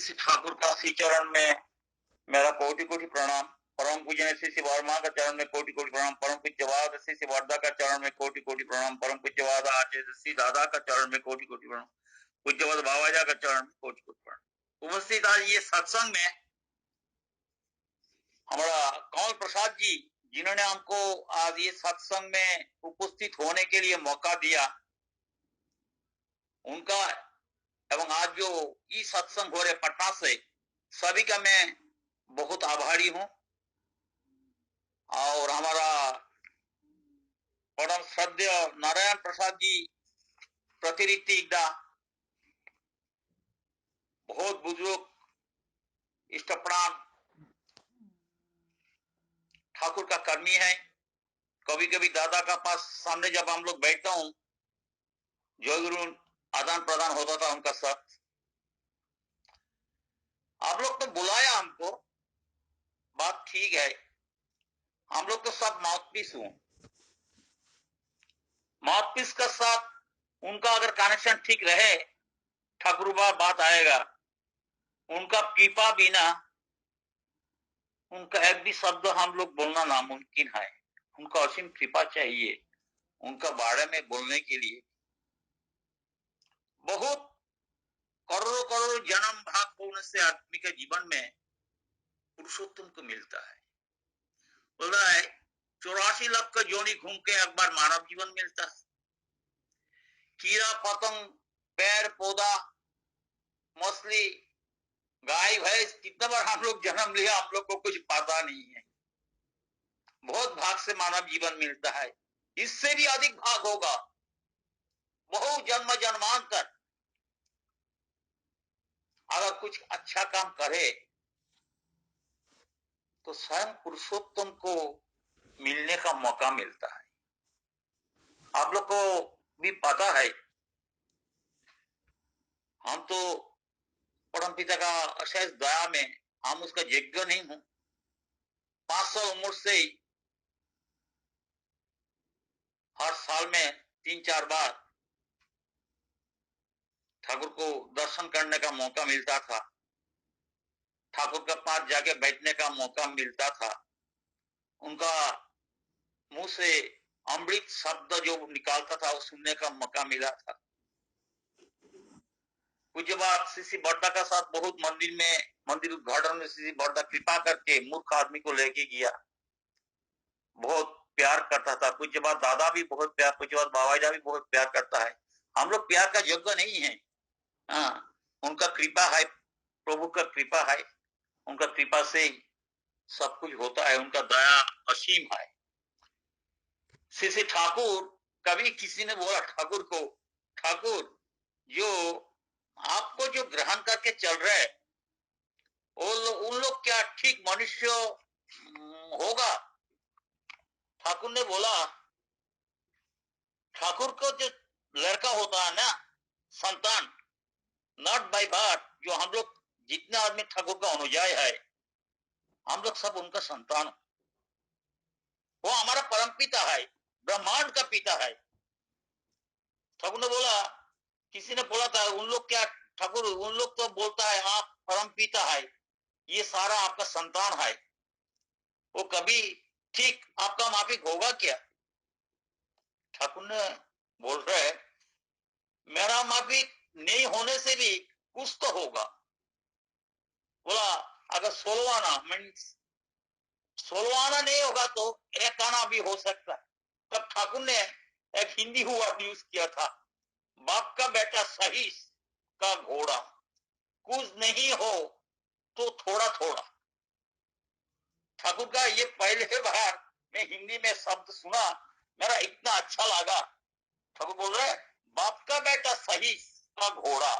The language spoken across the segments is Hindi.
श्री ठाकुर का श्री चरण में मेरा कोटि कोटि प्रणाम। परम पूज्य श्री वर्मा का चरण में कोटि कोटि प्रणाम। परम पूज्यवाद श्री वर्धा का चरण में कोटि कोटि प्रणाम। परम पूज्यवाद आचार्य श्री दादा का चरण में कोटि कोटि प्रणाम। पूज्यवाद बाबाजा का चरण में कोटि कोटि प्रणाम। उपस्थित आज ये सत्संग में हमारा कमल प्रसाद जी, जिन्होंने हमको आज ये सत्संग में उपस्थित होने के लिए मौका दिया, उनका एवं आज जो ये सत्संग हो रहे पटना से, सभी का मैं बहुत आभारी हूं। और हमारा परम श्रद्धेय नारायण प्रसाद जी प्रतिनिधि बहुत बुजुर्ग इष्टप्राण ठाकुर का कर्मी है। कभी कभी दादा का पास सामने जब हम लोग बैठता हूं, जय गुरु आदान प्रदान होता था उनका साथ। आप लोग तो बुलाया हमको, बात ठीक है, हम लोग तो सब माउथपीस हूं। माउथपीस का साथ उनका अगर कनेक्शन ठीक रहे, ठाकुरबा बात आएगा। उनका पीपा बिना उनका एक भी शब्द हम लोग बोलना नामुमकिन है। उनका असीम कृपा चाहिए उनका बारे में बोलने के लिए। बहुत करोड़ों करोड़ों जन्म भाग होने से आदमी के जीवन में पुरुषोत्तम को मिलता है। बोल रहा है 84 लाख का जोनी घूम के एक बार मानव जीवन मिलता है। कीड़ा पतंग, पेड़ पौधा, मछली, गाय भैंस, कितना बार हम लोग जन्म लिया, हम लोग को कुछ पता नहीं है। बहुत भाग से मानव जीवन मिलता है। इससे भी अधिक भाग होगा बहु जन्म जन्मांतर। अगर कुछ अच्छा काम करे तो स्वयं पुरुषोत्तम को मिलने का मौका मिलता है। आप लोग को भी पता है, हम तो परमपिता का अशेष दया में हम उसका योग्य नहीं हूं। 500 उम्र से हर साल में 3-4 बार ठाकुर को दर्शन करने का मौका मिलता था, ठाकुर के पास जाके बैठने का मौका मिलता था। उनका मुंह से अमृत शब्द जो निकालता था वो सुनने का मौका मिला था। पूज्य बात श्री बड्डा का साथ बहुत मंदिर उद्घाटन में श्री बड्डा कृपा करके मूर्ख आदमी को लेके गया, बहुत प्यार करता था। पूज्य बात दादा भी बहुत प्यार, पूज्य बात बाबाजा भी बहुत प्यार करता है। हम लोग प्यार का योग्य नहीं है। हाँ, उनका कृपा है, प्रभु का कृपा है, उनका कृपा से सब कुछ होता है। उनका दया असीम है। श्री ठाकुर, कभी किसी ने बोला ठाकुर को, ठाकुर जो आपको जो ग्रहण करके चल रहे उन लोग क्या ठीक मनुष्य होगा? ठाकुर ने बोला, ठाकुर को जो लड़का होता है ना, संतान, नॉट बाय बर्थ, जो हम लोग जितने आदमी ठाकुर का अनुयायी है, हम लोग सब उनका संतान। वो हमारा परम पिता है, ब्रह्मांड का पिता है। ठाकुर ने बोला, किसी ने बोला था उन लोग क्या ठाकुर, उन लोग तो बोलता है आप परम पिता है, ये सारा आपका संतान है, वो कभी ठीक आपका माफिक होगा क्या? ठाकुर ने बोल रहे, मेरा माफिक नहीं होने से भी कुछ तो होगा। बोला अगर 16 आना मीन्स 16 आना नहीं होगा तो एक आना भी हो सकता है। तब ठाकुर ने एक हिंदी हुआ यूज किया था, बाप का बेटा सही का घोड़ा, कुछ नहीं हो तो थोड़ा थोड़ा। ठाकुर का ये पहले बार मैं हिंदी में शब्द सुना, मेरा इतना अच्छा लगा। ठाकुर बोल रहे, बाप का बेटा सही का घोड़ा,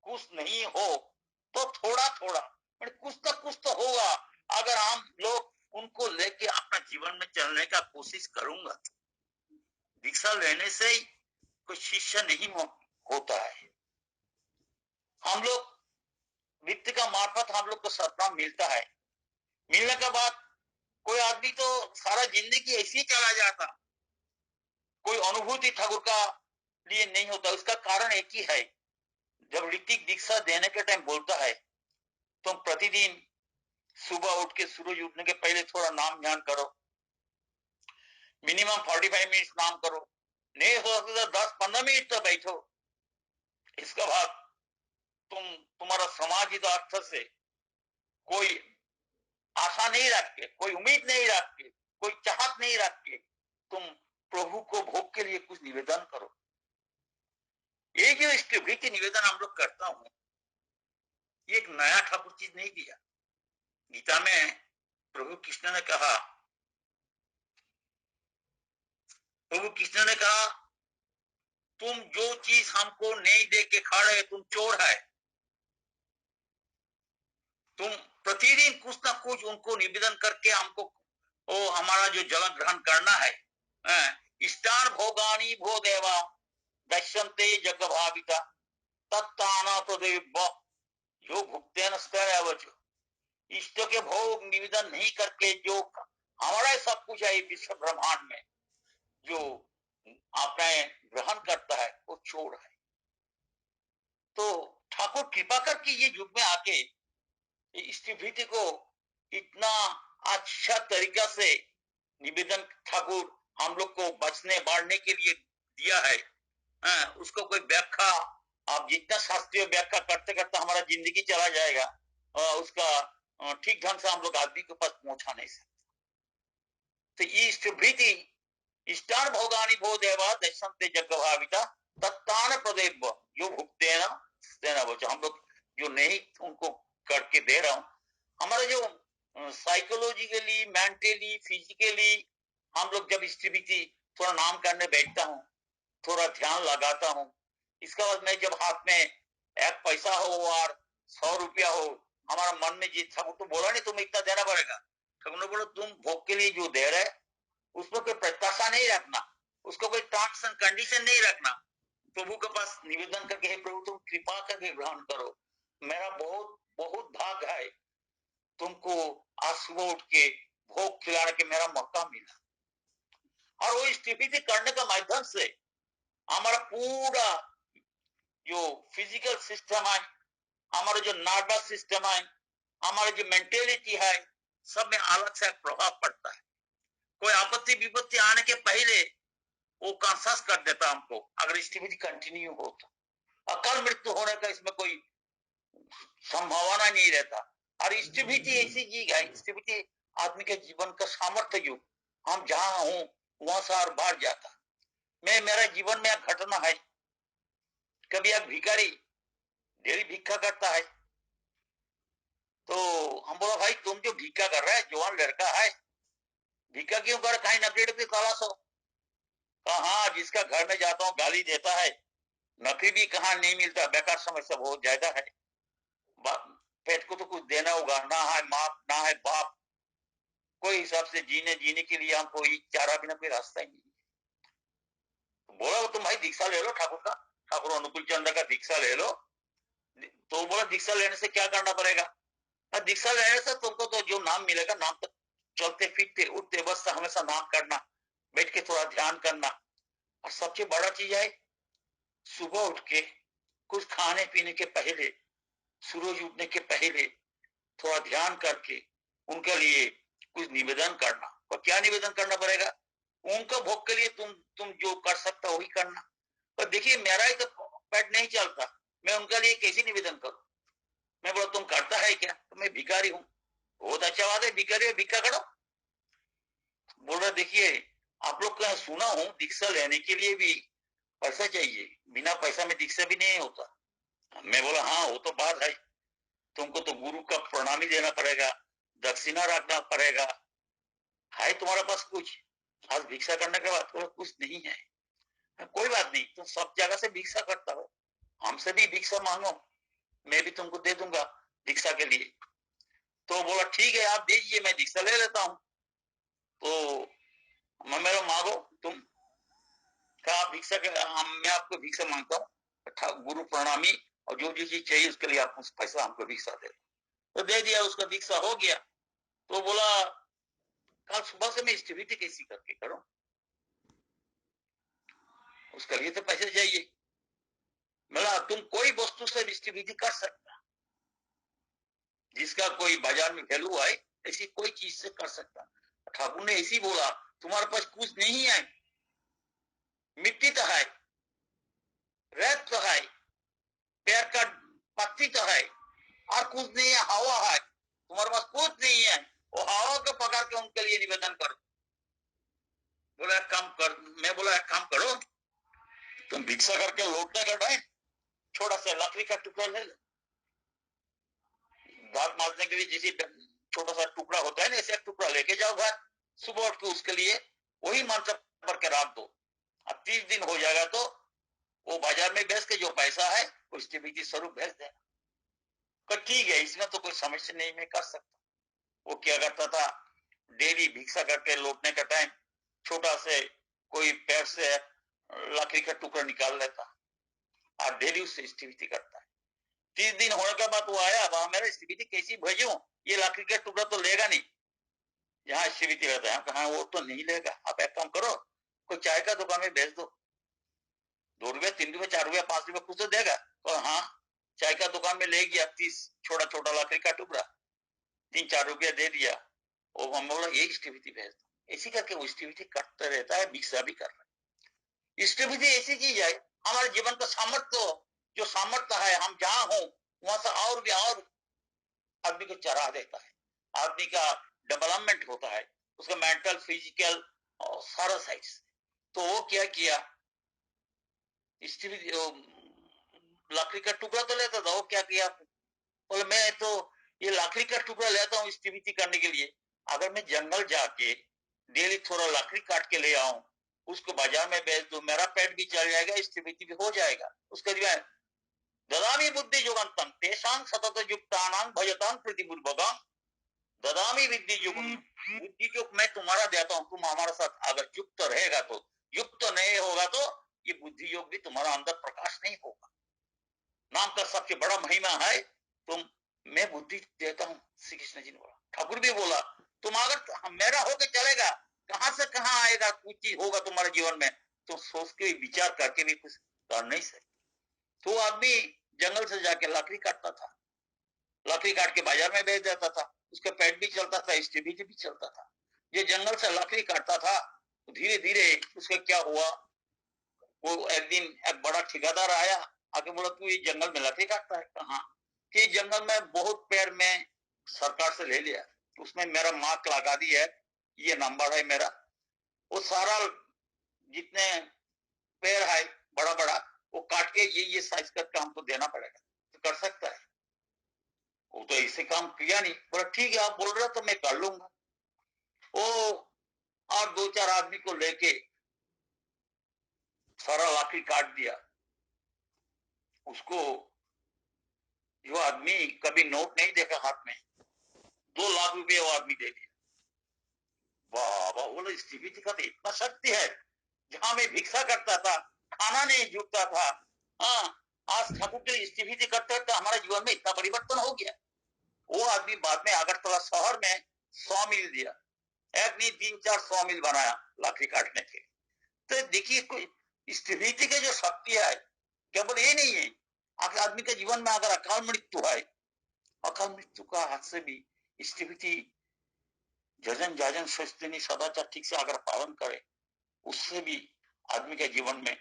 कुछ नहीं हो तो थोड़ा थोड़ा, कुछ तो होगा। अगर हम लोग उनको लेके अपना जीवन में चलने का कोशिश करूंगा, दीक्षा लेने से ही कोई शिष्य नहीं होता है। हम लोग वित्त का मार्फत हम लोग को सत्ता मिलता है। मिलने के बाद कोई आदमी तो सारा जिंदगी ऐसे ही चला जाता, कोई अनुभूति ठाकुर का लिए नहीं होता। उसका कारण एक ही है, जब ऋतिक दीक्षा देने के टाइम बोलता है तुम प्रतिदिन सुबह उठ के सूरज उठने के पहले थोड़ा नाम ध्यान करो, मिनिमम 45 मिनट नाम करो, नहीं हो सकता 10-15 मिनट तो बैठो। इसके बाद तुम्हारा समाज तो अर्थ से कोई आशा नहीं रख के, कोई उम्मीद नहीं रख के, कोई चाहत नहीं रख के तुम प्रभु को भोग के लिए कुछ निवेदन करो। ये जो स्थिति निवेदन हम लोग करता हूं, ये एक नया ठाकुर चीज नहीं दिया। गीता में प्रभु कृष्ण ने कहा, तुम जो चीज हमको नहीं दे के खा रहे तुम चोर है। तुम प्रतिदिन कुछ ना कुछ उनको निवेदन करके हमको वो हमारा जो जल ग्रहण करना है। इष्टान भोगानी भो देवा दश्यन्ते जग भाविता तत्ताना प्रदेव जो भुगते न। इष्ट के भोग निवेदन नहीं करके जो हमारा सब कुछ है विश्व ब्रह्मांड में जो आपने ग्रहण करता है वो चोर है। तो ठाकुर कृपा करके ये युग में आके इस स्थिति को इतना अच्छा तरीका से निवेदन ठाकुर हम लोग को बचने बढ़ने के लिए दिया है। उसको कोई व्याख्या आप जितना शास्त्रीय व्याख्या करते करते हमारा जिंदगी चला जाएगा, उसका ठीक ढंग से हम लोग आदमी के पास पहुंचा नहीं सकते। तो ये स्थिति इष्टान भोगानी भो देवा दशंते जग भाविता तत्तान प्रदेव जो भुगते ना देना बचा। हम लोग जो नहीं उनको करके दे रहा हूं, हमारा जो साइकोलॉजिकली मेंटली फिजिकली हम लोग जब स्थिति थोड़ा नाम करने बैठता हूँ, थोड़ा ध्यान लगाता हूँ, इसका बाद मैं जब हाथ में 1 पैसा हो और 100 रुपया हो, हमारा मन में जीत ठाकुर तो बोला नहीं तुम्हें इतना देना पड़ेगा। ठाकुर ने बोला तुम भोग के लिए जो दे रहे उसमें कोई प्रत्याशा नहीं रखना, उसको कोई टर्म्स एंड कंडीशन नहीं रखना। प्रभु के पास निवेदन करके, हे प्रभु तुम कृपा करके ग्रहण करो, मेरा बहुत बहुत भाग है तुमको आज सुबह उठ के भोग खिलाने के मेरा मौका मिला। और वो स्थिति करने का माध्यम से हमारा पूरा जो फिजिकल सिस्टम है, हमारा जो नर्वस सिस्टम है, हमारा जो मेंटेलिटी है, सब में अलग से प्रभाव पड़ता है। कोई आपत्ति विपत्ति आने के पहले वो कॉन्शस कर देता हमको, अगर स्थिति कंटिन्यू हो तो अकाल मृत्यु होने का इसमें कोई संभावना नहीं रहता। और स्थिति ऐसी चीज है, स्थिति आदमी के जीवन का सामर्थ्य युग, हम जहां हूं वहां से और बाहर जाता। मैं मेरा जीवन में एक घटना है, कभी एक भिखारी डेली भिक्षा करता है, तो हम बोला भाई तुम जो भिक्षा कर रहा है जवान लड़का है, भिक्षा क्यों कर, कहीं नकली डकली तलाश हो। कहा हाँ, जिसका घर में जाता हूँ गाली देता है, नकली भी कहाँ नहीं मिलता, बेकार समस्या बहुत ज्यादा है, पेट को तो कुछ देना होगा, ना है माँ ना है बाप, कोई हिसाब से जीने के लिए हमको चारा बिना कोई रास्ता ही नहीं। बोला तुम भाई दीक्षा ले लो ठाकुर का, ठाकुर अनुकूल चंद्र का दीक्षा ले लो। तो बोला दीक्षा लेने से क्या करना पड़ेगा। दीक्षा लेने से तुमको तो जो नाम मिलेगा, नाम तो चलते फिरते उठते बसते हमेशा नाम करना, बैठ के थोड़ा ध्यान करना। और सबसे बड़ा चीज है सुबह उठ के कुछ खाने पीने के पहले, सूरज उठने के पहले थोड़ा ध्यान करके उनके लिए कुछ निवेदन करना। और क्या निवेदन करना पड़ेगा, उनका भोग के लिए तुम जो कर सकता वही करना। पर देखिए मेरा ही तो पेट नहीं चलता, मैं उनके लिए कैसे निवेदन करूं। मैं बोला तुम करता है क्या, तो मैं भिखारी हूँ। बहुत अच्छा बात है, भिखारी भिक्षा करो। बोल रहा देखिए आप लोग का सुना हूं दीक्षा लेने के लिए भी पैसा चाहिए, बिना पैसा में दीक्षा भी नहीं होता। मैं बोला हाँ वो तो बात है, तुमको तो गुरु का प्रणामी देना पड़ेगा, दक्षिणा रखना पड़ेगा, है तुम्हारे पास कुछ। आज भिक्षा करने के बाद थोड़ा कुछ नहीं है, कोई बात नहीं, तुम सब जगह से भिक्षा करता हो, हमसे भी भिक्षा मांगो, मैं भी तुमको दे दूंगा भिक्षा के लिए। तो बोला ठीक है आप दीजिए, मैं भिक्षा ले लेता हूँ। तो मैं मेरा मांगो तुम का भिक्षा के, मैं आपको भिक्षा मांगता हूँ गुरु प्रणामी, और जो चीज चाहिए उसके लिए आप पैसा हमको भिक्षा दे। तो दे दिया, उसका भिक्षा हो गया। तो बोला कल सुबह से मैं स्थिति कैसी करके करूं, उसके लिए तो पैसे चाहिए। बोला तुम कोई वस्तु से स्थिति कर सकता, जिसका कोई बाजार में वैल्यू है, ऐसी कोई चीज से कर सकता। ठाकुर ने ऐसी बोला, तुम्हारे पास कुछ नहीं है, मिट्टी तो है, रेत तो है, पेड़ का पत्ती तो है, और कुछ नहीं है, हवा है, तुम्हारे पास कुछ नहीं है, वो हवा को पकड़ के उनके लिए निवेदन करो। बोला एक काम कर, मैं बोला एक काम करो, तुम भिक्षा करके लौटने का टाइम छोटा सा लकड़ी का टुकड़ा ले लो, दांत मारने के लिए जैसे छोटा सा टुकड़ा होता है ना, ऐसे एक टुकड़ा लेके जाओ घर, सुबह उठ के उसके लिए वही मंत्र भर के रख दो, अब 30 दिन हो जाएगा तो वो बाजार में बेच के जो पैसा है उसके बीच स्वरूप भेज देना। ठीक है, इसमें तो कोई समस्या नहीं, मैं कर सकता। वो क्या करता था, डेली भिक्षा करके लौटने का टाइम छोटा से कोई पेड़ से लकड़ी का टुकड़ा निकाल लेता और डेली उससे स्थिति करता है। 30 दिन होने के बाद वो आया, वहां मेरा स्थिति कैसी भेजू, ये लकड़ी का टुकड़ा तो लेगा नहीं, यहाँ स्थिति रहता है, कहा वो तो नहीं लेगा, आप एक काम करो, कोई चाय का दुकान में भेज दो, 2 रुपया 3 रुपया 4 रुपया 5 रुपया कुछ तो देगा। तो हाँ, चाय का दुकान में ले गया, 30 छोटा छोटा लकड़ी का टुकड़ा 3-4 रुपया दे दिया, वो हम बोला ये स्थिति भेज दो, ऐसी करके वो स्थिति करता रहता है, भिक्षा भी कर रहा है। स्थिति ऐसी चीज है, हमारे जीवन का सामर्थ्य, जो सामर्थ्य है, हम जहां हो वहां से और भी और आदमी को चढ़ा देता है, आदमी का डेवलपमेंट होता है, उसका मेंटल फिजिकल और सारा साइड। तो वो क्या किया, लकड़ी का टुकड़ा तो लेता था, वो क्या किया, बोले मैं तो ये लकड़ी का टुकड़ा लेता हूँ स्थिति करने के लिए, अगर मैं जंगल जाके डेली थोड़ा लकड़ी काट के ले आऊं, उसको बाजार में बेच दूं, मेरा पेट भी चल जाएगा, स्थिति भी हो जाएगा। उसके बाद ददामी बुद्धि युगंतम तेषां सतत युक्तानां भजतां प्रतिबुद्धगां ददामी विद्धि युग, बुद्धि जो मैं तुम्हारा देता हूँ, तुम हमारे साथ अगर युक्त रहेगा तो, युक्त नहीं होगा तो ये बुद्धि योग भी तुम्हारा अंदर प्रकाश नहीं होगा। नाम का सबसे बड़ा महिमा है, तुम मैं बुद्धि देता हूँ, श्री कृष्ण जी ने बोला, ठाकुर भी बोला, तुम अगर मेरा होके चलेगा, कहां से कहां आएगा, कुछ चीज होगा तुम्हारे जीवन में, तो सोच के विचार करके भी कुछ कर नहीं सकते। तो आदमी जंगल से जाके लकड़ी काटता था, लकड़ी काट के बाजार में बेच देता था, उसका पेट भी चलता था, स्टेबिलिटी भी चलता था। ये जंगल से लकड़ी काटता था, धीरे धीरे उसका क्या हुआ, वो एक दिन एक बड़ा ठेकेदार आया, आके बोला तू ये जंगल में लकड़ी काटता है, कहा कि जंगल में बहुत पेड़ में सरकार से ले लिया, उसमें मेरा मार्क लगा दिया है, ये नंबर है मेरा, वो सारा जितने पेड़ है बड़ा बड़ा वो काट के ये साइज करके हमको देना पड़ेगा, तो कर सकता है। वो तो ऐसे काम किया नहीं, बोला ठीक है आप बोल रहे हो तो मैं कर लूंगा। वो और 2-4 आदमी को लेके सारा लाठी काट दिया। उसको जो आदमी कभी नोट नहीं देखा हाथ में, 2 लाख रुपए वो आदमी दे दिया। वाह, बोला इस स्थिति का तो इतना शक्ति है, जहां मैं भिक्षा करता था, खाना नहीं जुटता था, हाँ, आज ठाकुर के स्थिति करते तो हमारे जीवन में इतना परिवर्तन हो गया। वो आदमी बाद में अगरतला शहर में 100 मिल दिया, एक नहीं 3-4 100 मिल बनाया लाठी काटने के। तो देखिए कोई स्थिति की जो शक्ति है, केवल ये नहीं है, अगर आदमी के जीवन में अगर अकाल मृत्यु है, अकाल मृत्यु का हाथ से भी स्थिति जजन जाजन स्वस्थ सदाचार ठीक से अगर पालन करे, उससे भी आदमी के जीवन में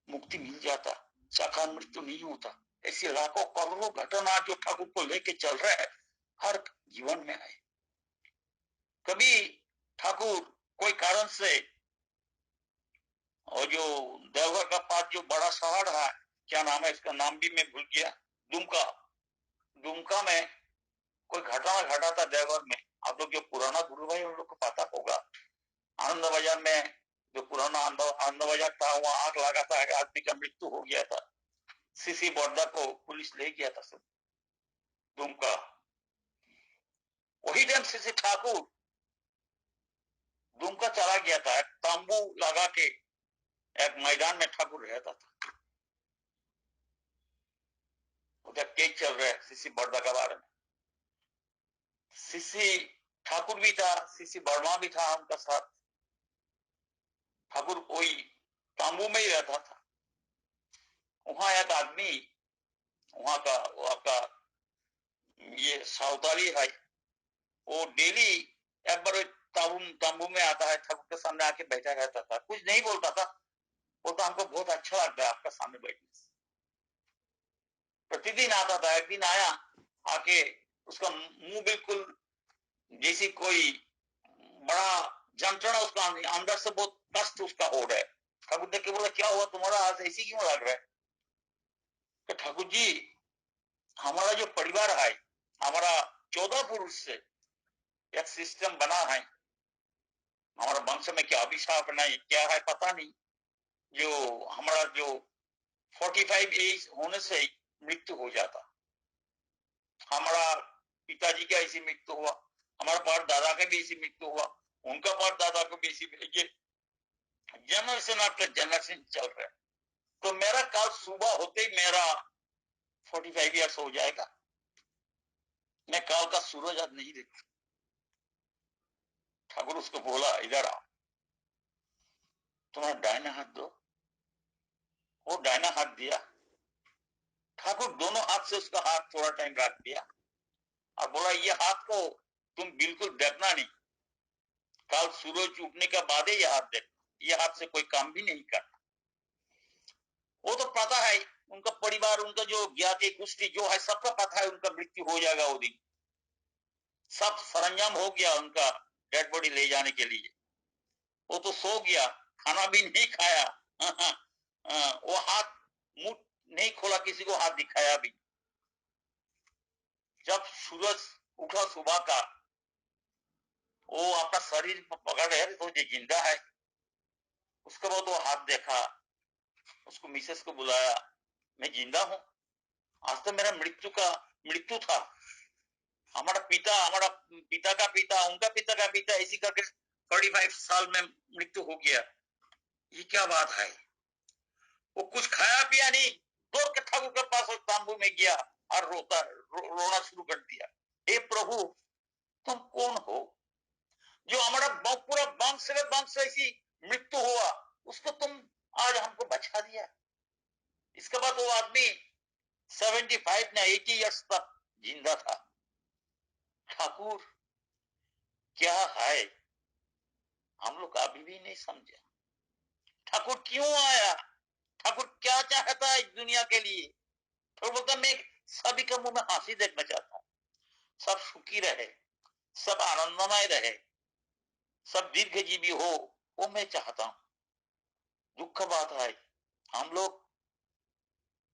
मुक्ति मिल जाता, अकाल मृत्यु नहीं होता। ऐसे लाखों करोड़ों घटना जो ठाकुर को लेके चल रहे हैं, हर जीवन में है। कभी ठाकुर कोई कारण से, और जो देवघर का पास जो बड़ा शहर है, क्या नाम है इसका, नाम भी मैं भूल गया, दुमका, दुमका में कोई घटना घटा था देवघर में। आप लोग जो पुराना गुरु भाई उन लोग को पता होगा, आनंद बाजार में जो पुराना आनंद बाजार था, वहां आग लगा था, आदमी का मृत्यु हो गया था, सीसी बॉर्डर को पुलिस ले गया था सब, दुमका। वही टाइम सीसी ठाकुर दुमका चला गया था, एक तांबू लगा के एक मैदान में ठाकुर रहता था। उधर केस चल रहा है सीसी बॉर्डर के बारे में, सीसी ठाकुर भी था, सीसी वर्मा भी था उनका साथ। ठाकुर कोई तांबू में ही रहता था। वहां एक आदमी, वहां का वो आपका ये सावताली है, वो डेली एक बार तंबू में आता है, ठाकुर के सामने आके बैठा रहता था, कुछ नहीं बोलता था, बोलता हमको बहुत अच्छा लगता है आपका सामने बैठने से। प्रतिदिन आता था, एक दिन आया, आके उसका मुंह बिल्कुल जैसे कोई बड़ा जंत्रणा उसका अंदर से बहुत कष्ट उसका हो रहा है। ठाकुर देख के बोला क्या हुआ तुम्हारा, आज ऐसी क्यों लग रहा है? तो ठाकुर जी हमारा जो परिवार है, हमारा 14 पुरुष से एक सिस्टम बना है, हमारा वंश में क्या अभिशाप नहीं क्या है पता नहीं, जो हमारा जो 45 एज होने से मृत्यु हो जाता। हमारा पिताजी का ऐसी मृत्यु हुआ, हमारा पर दादा का भी ऐसी मृत्यु हुआ, उनका पर दादा को भी ऐसी, ये जनरेशन आफ्टर जनरेशन चल रहा है। तो मेरा कल सुबह होते ही मेरा 45 ईयर्स हो जाएगा, मैं काल का सूरज आज नहीं देखा। ठाकुर उसको बोला इधर आओ, तुम्हारा दाहिना हाथ दो। वो दाहिना हाथ दिया, ठाकुर दोनों हाथ से उसका हाथ थोड़ा टाइम रख दिया और बोला ये हाथ को तुम बिल्कुल देखना नहीं, कल सूरज उठने के बाद ही ये हाथ देखना, ये हाथ से कोई काम भी नहीं करना। वो तो पता है उनका परिवार, उनका जो ज्ञाति कुष्टी जो है सबका पता है उनका मृत्यु हो जाएगा वो दिन, सब सरंजाम हो गया उनका डेड बॉडी ले जाने के लिए। वो तो सो गया, खाना भी नहीं खाया, वो हाथ मुंह नहीं खोला, किसी को हाथ दिखाया भी। जब सूरज उठा सुबह का, वो अपना शरीर पकड़ रहे तो ये जिंदा है। उसके बाद वो हाथ देखा, उसको मिसेस को बुलाया, मैं जिंदा हूं, आज तो मेरा मृत्यु था, हमारा पिता का पिता, उनका पिता का पिता, ऐसी करके 45 साल में मृत्यु हो गया। ये क्या बात है? वो कुछ खाया पिया नहीं, दौड़ के ठाकुर के पास तांबू में गया और रोना शुरू कर दिया, हे प्रभु तुम कौन हो जो हमारा पूरा वंश ऐसी मृत्यु हुआ, उसको तुम आज हमको बचा दिया। इसके बाद वो आदमी 75 ना 80 ईयर्स तक जिंदा था। ठाकुर क्या है हम लोग अभी भी नहीं समझे, ठाकुर क्यों आया, ठाकुर क्या चाहता है इस दुनिया के लिए। तो बोलता मैं सभी के मुंह में हंसी देखना चाहता हूँ, सब सुखी रहे, सब आनंदमय रहे, सब दीर्घजीवी हो, वो मैं चाहता हूँ। दुख बात है हम लोग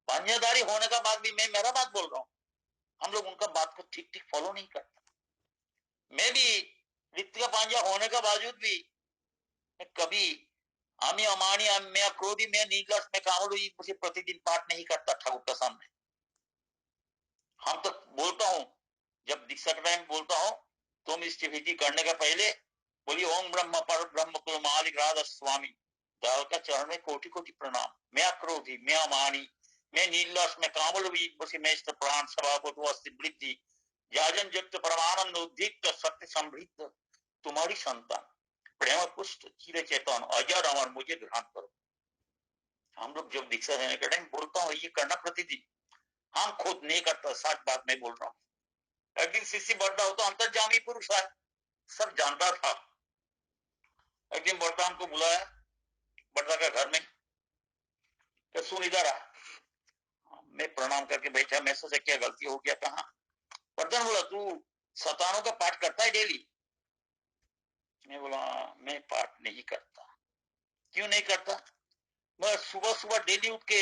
पांजादारी होने का बाद भी, मैं मेरा बात बोल रहा हूँ, हम लोग उनका बात को ठीक ठीक फॉलो नहीं करता। मैं भी ऋतिका पांजा होने का बावजूद भी कभी आमी अमानी मैं क्रोधी मैं नीलस मैं कामड़ू मुझे प्रतिदिन पाठ नहीं करता ठाकुर का सामने। हम तो बोलता हूँ, जब दीक्षा के टाइम बोलता हूँ, तुम स्थिति करने का पहले बोलिए ओम ब्रह्म पर ब्रह्म कुल मालिक राधा स्वामी, दाल का चरण में कोटि कोटि प्रणाम, मैं अक्रोधी मैं अमानी मैं नीलस मैं कामल मैं प्राण सभा को वृद्धि जाजन युक्त परमानंद उद्दीप्त सत्य समृद्ध तुम्हारी संतान प्रेम पुष्ट चिर चेतन अजर अमर मुझे ग्रहण करो। हम लोग जब दीक्षा देने के टाइम बोलता हूँ ये करना प्रतिदिन, हम खुद नहीं करता, सच बात मैं बोल रहा हूँ। एक दिन शिष्य बड़ा होता अंतर्जामी पुरुष है, सब जानता था। एक दिन बड़ा हमको बुलाया बड़ा का घर में, तो सुन इधर आ, मैं प्रणाम करके बैठा, मैं सोचा क्या गलती हो गया, कहा बर्धन बोला तू सतानों का पाठ करता है डेली? मैं बोला मैं पाठ नहीं करता। क्यों नहीं करता? मैं सुबह सुबह डेली उठ के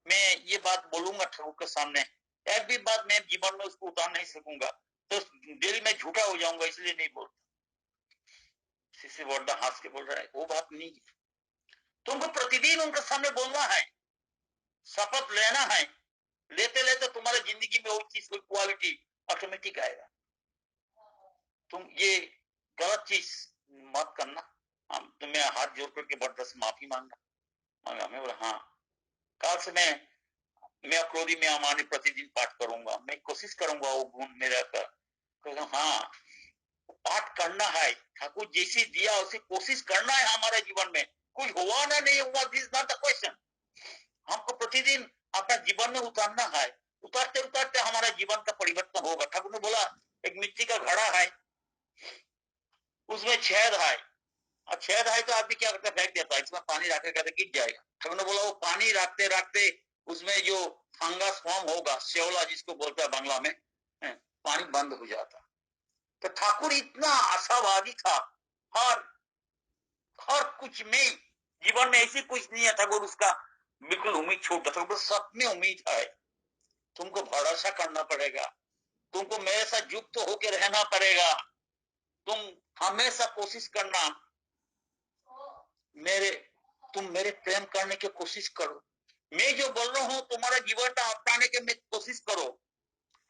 मैं ये बात बोलूंगा ठाकुर के सामने, एक भी बात मैं जीवन में उसको उतार नहीं सकूंगा, तो डेली मैं झूठा हो जाऊंगा, इसलिए नहीं बोलता। शिष्य वर्दा हंस के बोल रहा है वो बात नहीं, तुमको प्रतिदिन उनके सामने बोलना है, शपथ लेना है, लेते लेते तुम्हारे जिंदगी में वो चीज कोई क्वालिटी ऑटोमेटिक आएगा। तुम ये गलत चीज मत करना। हम तुम्हें हाथ जोड़ करके बड़ा से माफी मांगा। मैं बोला हाँ, कल से मैं क्रोधी में अमानी प्रतिदिन पाठ करूंगा, मैं कोशिश करूंगा वो गुण मेरा कर। हाँ पाठ करना है, ठाकुर जैसे दिया उसे कोशिश करना है हमारे जीवन में, कुछ हुआ ना नहीं हुआ दिस नॉट द क्वेश्चन, हमको प्रतिदिन अपना जीवन में उतारना है, उतारते उतारते हमारा जीवन का परिवर्तन होगा। ठाकुर ने बड़ा है, उसमें छेद है, और छेद है तो आदमी क्या करता है, फेंक देता है, इसमें पानी रखे कहते गिर जाएगा। ठाकुर ने बोला वो पानी रखते रखते उसमें जो फंगस फॉर्म होगा, श्योला जिसको बोलते हैं बांग्ला में, पानी बंद हो जाता। तो ठाकुर इतना आशावादी था, हर हर कुछ में, जीवन में ऐसी कुछ नहीं है ठाकुर उसका बिल्कुल उम्मीद छोड़ता था, सब में उम्मीद है। तुमको भरोसा करना पड़ेगा, तुमको मेरे साथ युक्त होकर रहना पड़ेगा, तुम हमेशा कोशिश करना तुम मेरे प्रेम करने की कोशिश करो, मैं जो बोल रहा हूं तुम्हारा जीवन का अपनाने की कोशिश करो,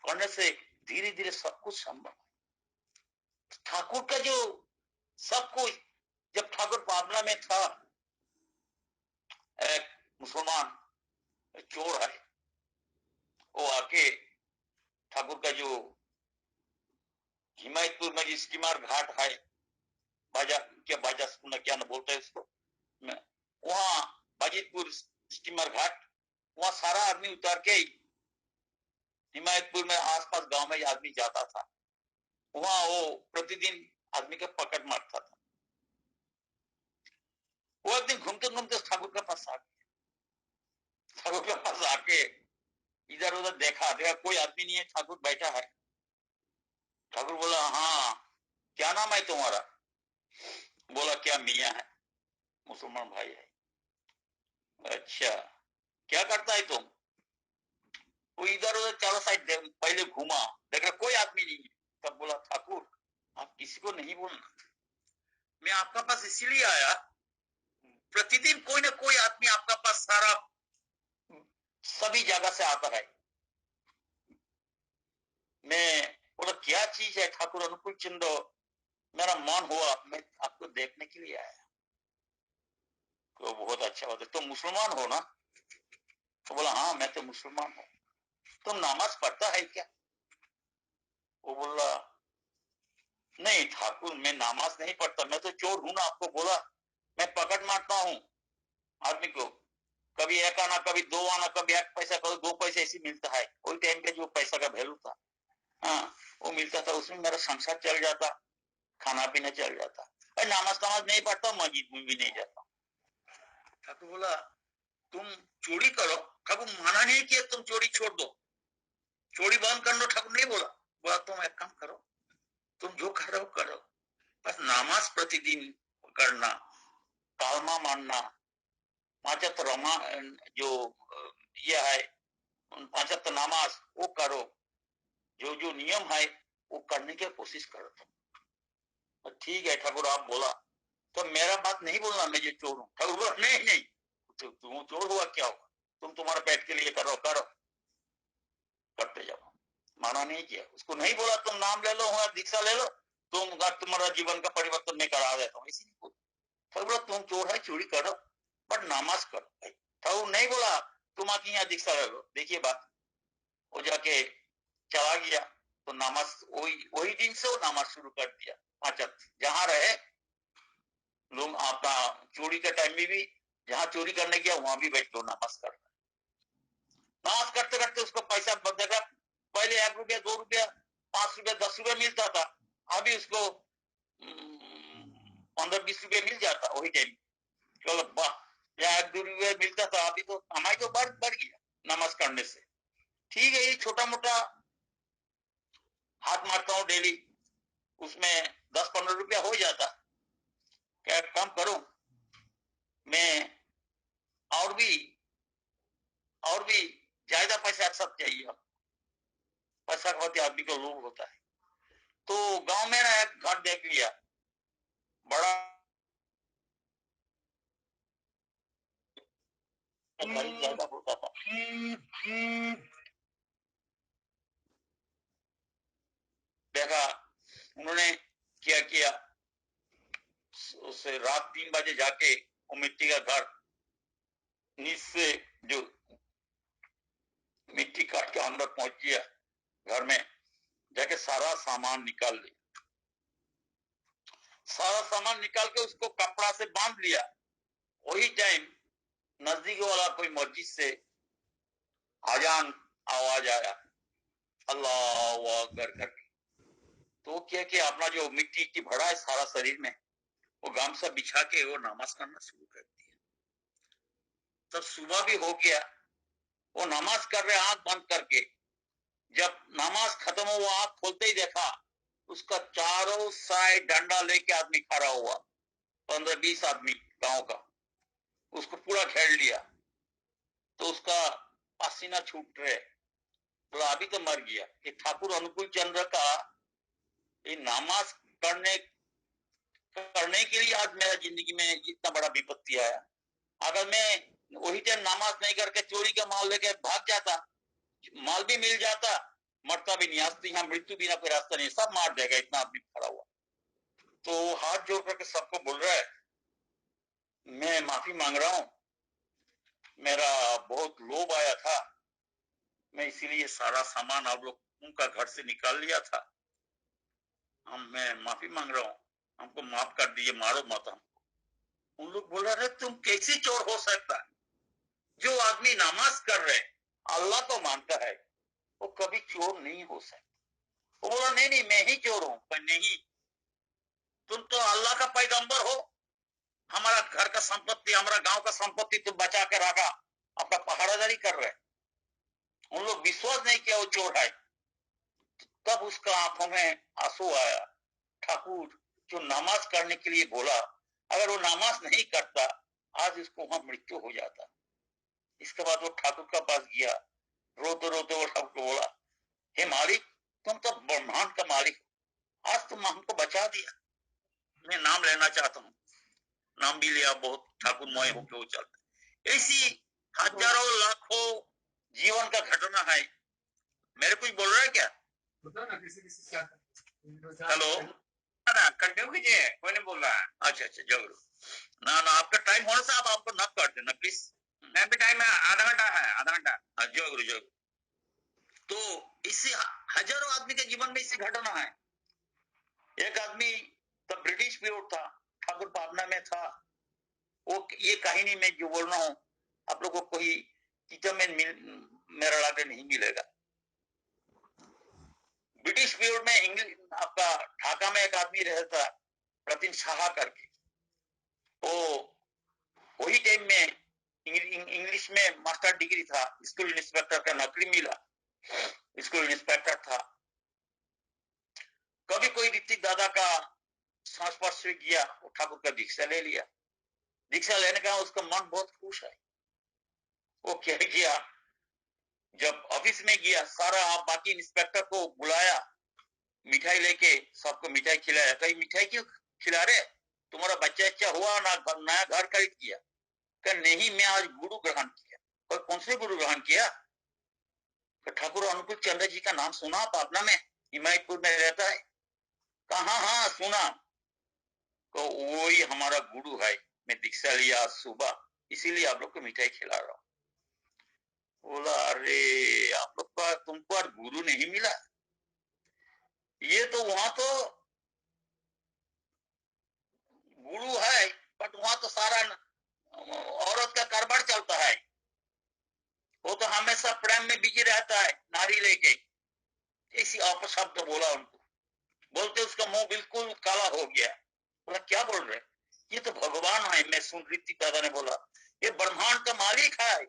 करने से धीरे धीरे सब कुछ संभव। ठाकुर का जो सब कुछ, जब ठाकुर पाबना में था, एक मुसलमान चोर है, वो आके ठाकुर का जो हिमायतपुर में स्टीमर घाट है, बाजा क्या न बोलते हैं उसको, वहां बाजितपुर स्टीमर घाट, वहां सारा आदमी उतार के हिमायतपुर में आसपास गांव में आदमी जाता था, वहां वो प्रतिदिन आदमी का पकड़ मारता था। वो एक दिन घूमते घूमते ठाकुर के पास आ गया, ठाकुर के पास आके इधर उधर देखा कोई आदमी नहीं है, ठाकुर बैठा है। ठाकुर बोला हाँ क्या नाम है तुम्हारा? बोला क्या मियाँ है, मुसलमान भाई है। अच्छा क्या करता है तुम? वो इधर उधर चारों साइड पहले घूमा, देखा कोई आदमी नहीं है, तब बोला ठाकुर आप किसी को नहीं बोलना, मैं आपका पास इसीलिए आया, प्रतिदिन कोई ना कोई आदमी आपका पास सारा सभी जगह से आता है। मैं बोला क्या चीज है? ठाकुर अनुकूल चंद, मेरा मन हुआ मैं आपको देखने के लिए आया। तो बहुत अच्छा बात है, तुम मुसलमान हो ना? तो बोला हाँ मैं तो मुसलमान हूँ। तुम नमाज पढ़ता है क्या? वो बोला नहीं ठाकुर मैं नमाज नहीं पढ़ता, मैं तो चोर हूं ना, आपको बोला मैं पकड़ मारता हूँ आदमी को, कभी एक आना कभी दो आना, कभी एक पैसा कभी दो पैसे ऐसे मिलता है, कोई टाइम पे जो पैसा का वैल्यू था, हाँ वो मिलता था, उसमें मेरा संसार चल जाता, खाना पीना चल जाता, नमाज नहीं पढ़ता, मस्जिद में भी नहीं जाता। ठाकुर बोला तुम चोरी करो, ठाकुर माना नहीं किया तुम चोरी छोड़ दो, चोरी बंद कर लो, ठाकुर नहीं बोला, बोला तुम एक काम करो, तुम जो कर रहे हो करो, बस नमाज प्रतिदिन करना, कालमा मानना, पांचत रमा जो यह है पांचत नमाज वो करो, जो जो नियम है वो करने की कोशिश करो। तो ठीक है ठाकुर आप बोला, तो मेरा बात नहीं बोलना मैं जो चोर हूँ। ठाकुर बोला नहीं नहीं तो तुम चोर हुआ क्या हुआ, तुम तुम्हारा पेट के लिए करो करो, करते जाओ। माना नहीं किया, उसको नहीं बोला तुम नाम ले लो दीक्षा ले लो, तुम्हारा जीवन का परिवर्तन मैं करा देता हूँ, इसी नहीं बोला। बोला तुम चोर है चोरी करो बट नमाज करो। ठाकुर नहीं बोला तुम आके यहाँ दीक्षा ले लो। देखिए बात, वो जाके चला गया तो नमाज वही दिन से वो नमाज शुरू कर दिया, पांचत जहां रहे लोग, आपका चोरी के टाइम में भी जहां चोरी करने गया वहां भी बैठ के नमाज कर, नमाज करते करते उसको पैसा बदलेगा, पहले 1 रुपया 2 रुपया 5 रुपया 10 रुपया मिलता था, अभी उसको 15-20 रुपया मिल जाता वही टाइम। चलो वाह, या 1-2 रुपया मिलता था, अभी तो कमाई तो बढ़ गया नमाज करने से। ठीक है ये छोटा मोटा हाथ मारता हूँ डेली, उसमें 10-15 रुपया हो जाता, क्या काम करूं मैं, और भी ज्यादा पैसा सब चाहिए, पैसा का होते आदमी को लोभ होता है। तो गांव में ना एक घर देख लिया, बड़ा घर ज्यादा होता था, देखा उन्होंने क्या किया, उससे रात 3 बजे जाके वो मिट्टी का घर नीचे से जो मिट्टी काट के अंदर पहुंच गया, घर में जाके सारा सामान निकाल लिया, सारा सामान निकाल के उसको कपड़ा से बांध लिया। वही टाइम नजदीक वाला कोई मस्जिद से अजान आवाज आया, अल्लाह अकबर करके, तो क्या कि अपना जो मिट्टी की भरा है सारा शरीर में, वो गामछा बिछा के वो नमाज करना शुरू कर दिया। तब सुबह भी हो गया, वो नमाज कर रहे आंख बंद करके। जब नमाज खत्म हुआ आंख खोलते ही देखा उसका चारों साइड डंडा लेके आदमी खड़ा हुआ, 15-20 आदमी गांव का, उसको पूरा घेर लिया। तो उसका पसीना छूट रहे, बोला अभी तो मर गया। कि ठाकुर अनुकूल चंद्र का ये नमाज करने करने के लिए आज मेरा जिंदगी में इतना बड़ा विपत्ति आया। अगर मैं वही टाइम नमाज नहीं करके चोरी का माल लेके भाग जाता, माल भी मिल जाता, मरता भी नहीं। आज तो यहाँ मृत्यु बिना कोई रास्ता नहीं, सब मार देगा, इतना आदमी खड़ा हुआ। तो हाथ जोड़ करके सबको बोल रहा है मैं माफी मांग रहा हूं, मेरा बहुत लोभ आया था, मैं इसीलिए सारा सामान आप लोग उनका घर से निकाल लिया था। मैं माफी मांग रहा हूँ, हमको माफ कर दीजिए, मारो मत हमको। उन लोग बोल रहे तुम कैसे चोर हो सकता है? जो आदमी नमाज कर रहे अल्लाह को मानता है वो कभी चोर नहीं हो सकता। वो बोला नहीं नहीं मैं ही चोर हूं। पर नहीं, तुम तो अल्लाह का पैगंबर हो, हमारा घर का संपत्ति, हमारा गांव का संपत्ति तुम बचा के रखा, अपना पहरादारी कर रहे। उन लोग विश्वास नहीं किया वो चोर है। तब उसका आंखों में आंसू आया। ठाकुर जो नमाज करने के लिए बोला, अगर वो नमाज नहीं करता आज इसको वहां मृत्यु हो जाता। इसके बाद वो ठाकुर का पास गया, रोते रोते वो ठाकुर को बोला हे मालिक, तुम तो ब्रह्मांड का मालिक, आज तुम हमको बचा दिया, मैं नाम लेना चाहता हूँ। नाम भी लिया, बहुत ठाकुर मोय होके वो चलता। ऐसी हजारों लाखों जीवन का घटना है। मेरे कुछ बोल रहा है क्या? हेलो, कंटिन्यू कीजिए, कोई नहीं बोल रहा है। अच्छा अच्छा जरूर। ना ना आपका टाइम होने से आप आपको न कर देना प्लीज। मैं भी टाइम है, आधा घंटा है, आधा घंटा। जरूर जरूर। तो इससे हजारों आदमी के जीवन में इससे घटना है। एक आदमी तब ब्रिटिश पीरियड था, ठाकुर पाटना में था। वो ये कहानी में जो बोल रहा हूँ आप लोगों को कोई किताब में मेरा लागे नहीं मिलेगा। ब्रिटिश पीरियड में इंग्लिश आपका ढाका में एक आदमी रहता रतिन शाह करके। वो वही टाइम में इंग्लिश में मास्टर डिग्री था, स्कूल इंस्पेक्टर का नौकरी मिला, स्कूल इंस्पेक्टर था। कभी कोई ऋतिक दादा का संस्पर्श में गया, वो ठाकुर का दीक्षा ले लिया। दीक्षा लेने का उसका मन बहुत खुश है। वो क्या किया, जब ऑफिस में गया सारा आप बाकी इंस्पेक्टर को बुलाया, मिठाई लेके सबको मिठाई खिलाया। कहीं मिठाई क्यों खिला रहे, तुम्हारा बच्चा अच्छा हुआ ना, नया घर खरीद किया? कहा नहीं मैं आज गुरु ग्रहण किया। और कौन से गुरु ग्रहण किया? ठाकुर अनुकूल चंद्र जी का नाम सुना पाटना में, हिमायतपुर में रहता है? कहा हाँ सुना। तो वही हमारा गुरु है, मैं दीक्षा लिया आज सुबह, इसीलिए आप लोग को मिठाई खिला रहा हूँ। बोला अरे आप लोग का तुमको आज गुरु नहीं मिला? ये तो वहां तो गुरु है, बट वहां तो सारा औरत का कारोबार चलता है। वो तो हमेशा प्रेम में बिजी रहता है, नारी लेके। इसी अपशब्द बोला उनको, बोलते उसका मुंह बिल्कुल काला हो गया। बोला क्या बोल रहे, ये तो भगवान है। मैं सुन रही थी, दादा ने बोला ये ब्रह्मांड का मालिक है,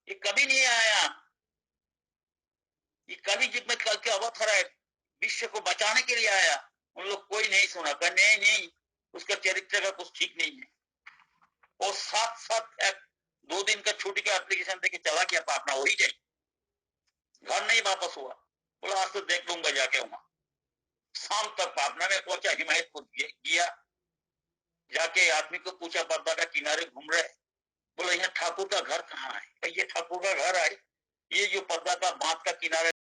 ये कभी नहीं आया, ये कभी युग में कल के अवतार है, विश्व को बचाने के लिए आया। उन लोग कोई नहीं सुना, कहा नहीं नहीं उसका चरित्र का कुछ ठीक नहीं है। और साथ साथ 2 दिन का छुट्टी का एप्लीकेशन देके चला गया पाटना, वही जाए, घर नहीं वापस हुआ। बोला आज तो देख लूंगा जाके वहां। शाम तक पाटना में पहुंचा, हिमायतपुर गया, जाके आदमी को पूछा, पर्दा का किनारे घूम रहे। बोला यहाँ ठाकुर का घर कहाँ है? ये ठाकुर का घर है, ये जो पर्दा का बांध का किनारे